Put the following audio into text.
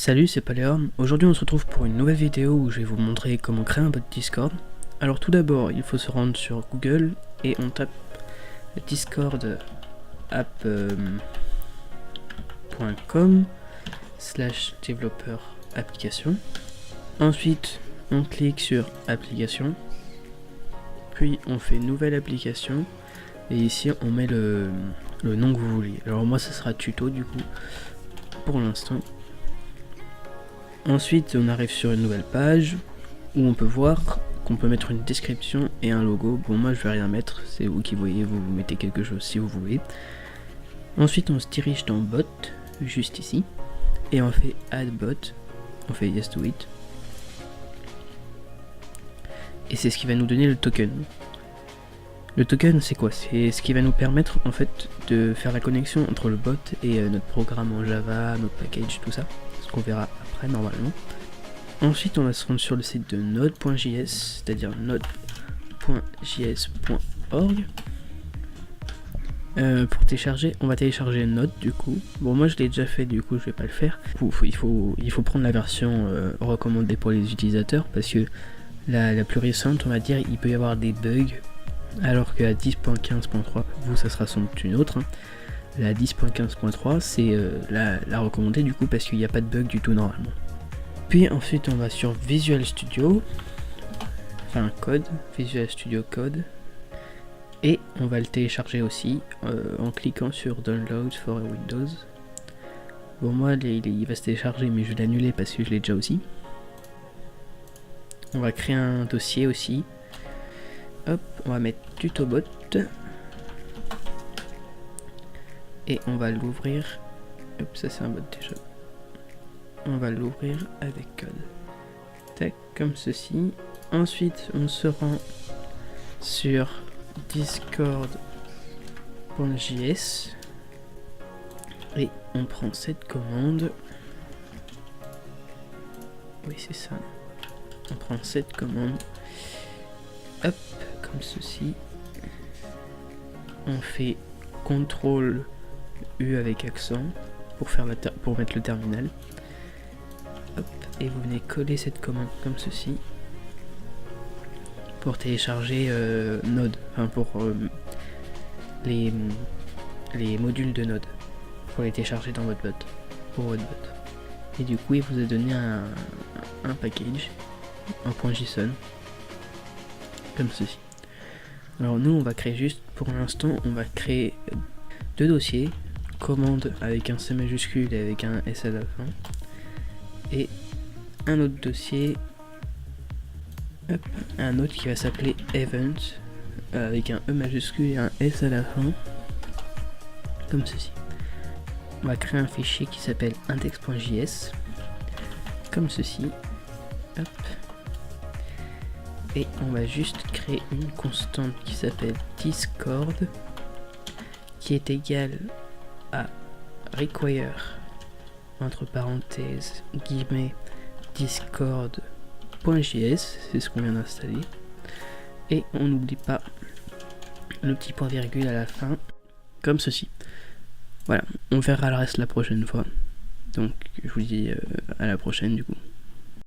Salut, c'est Paléorme. Aujourd'hui on se retrouve pour une nouvelle vidéo où je vais vous montrer comment créer un bot Discord. Alors tout d'abord, il faut se rendre sur Google et on tape Discord app.com/développeur application. Ensuite, on clique sur application. Puis on fait nouvelle application. Et ici on met le nom que vous voulez. Alors moi ça sera tuto du coup pour l'instant. Ensuite on arrive sur une nouvelle page où on peut voir qu'on peut mettre une description et un logo. Bon moi je vais rien mettre, c'est vous qui voyez, vous mettez quelque chose si vous voulez. Ensuite on se dirige dans bot, juste ici, et on fait add bot, on fait yes to it. Et c'est ce qui va nous donner le token. Le token c'est quoi? C'est ce qui va nous permettre en fait de faire la connexion entre le bot et notre programme en Java, notre package, tout ça. Ce qu'on verra après normalement. Ensuite on va se rendre sur le site de node.js, c'est-à-dire node.js.org. Pour télécharger, on va télécharger Node du coup. Bon moi je l'ai déjà fait du coup je vais pas le faire. Il faut prendre la version recommandée pour les utilisateurs parce que la plus récente on va dire il peut y avoir des bugs. Alors que la 10.15.3, vous ça sera sans doute une autre, hein. La 10.15.3 c'est la recommandée du coup parce qu'il n'y a pas de bug du tout normalement. Puis ensuite on va sur Visual Studio, enfin code, Visual Studio Code, et on va le télécharger aussi en cliquant sur Download for Windows. Bon moi il va se télécharger mais je vais l'annuler parce que je l'ai déjà aussi. On va créer un dossier aussi. Hop, on va mettre tutobot et on va l'ouvrir. Hop, ça c'est un bot déjà. On va l'ouvrir avec code. Tac, comme ceci. Ensuite, on se rend sur discord.js et on prend cette commande. Oui, c'est ça. On prend cette commande. Hop, comme ceci. On fait CTRL U avec accent pour mettre le terminal. Hop, et vous venez coller cette commande comme ceci pour télécharger Node, enfin pour les modules de Node, pour les télécharger dans votre bot, pour votre bot. Et du coup il vous a donné un package, un .json comme ceci. Alors nous on va créer juste, pour l'instant on va créer deux dossiers, commande avec un C majuscule et avec un S à la fin, et un autre dossier, hop, un autre qui va s'appeler event avec un E majuscule et un S à la fin, comme ceci. On va créer un fichier qui s'appelle index.js, comme ceci, hop. Et on va juste créer une constante qui s'appelle Discord, qui est égale à require entre parenthèses guillemets discord.js, c'est ce qu'on vient d'installer, et on n'oublie pas le petit point virgule à la fin, comme ceci. Voilà, on verra le reste la prochaine fois, donc je vous dis à la prochaine du coup.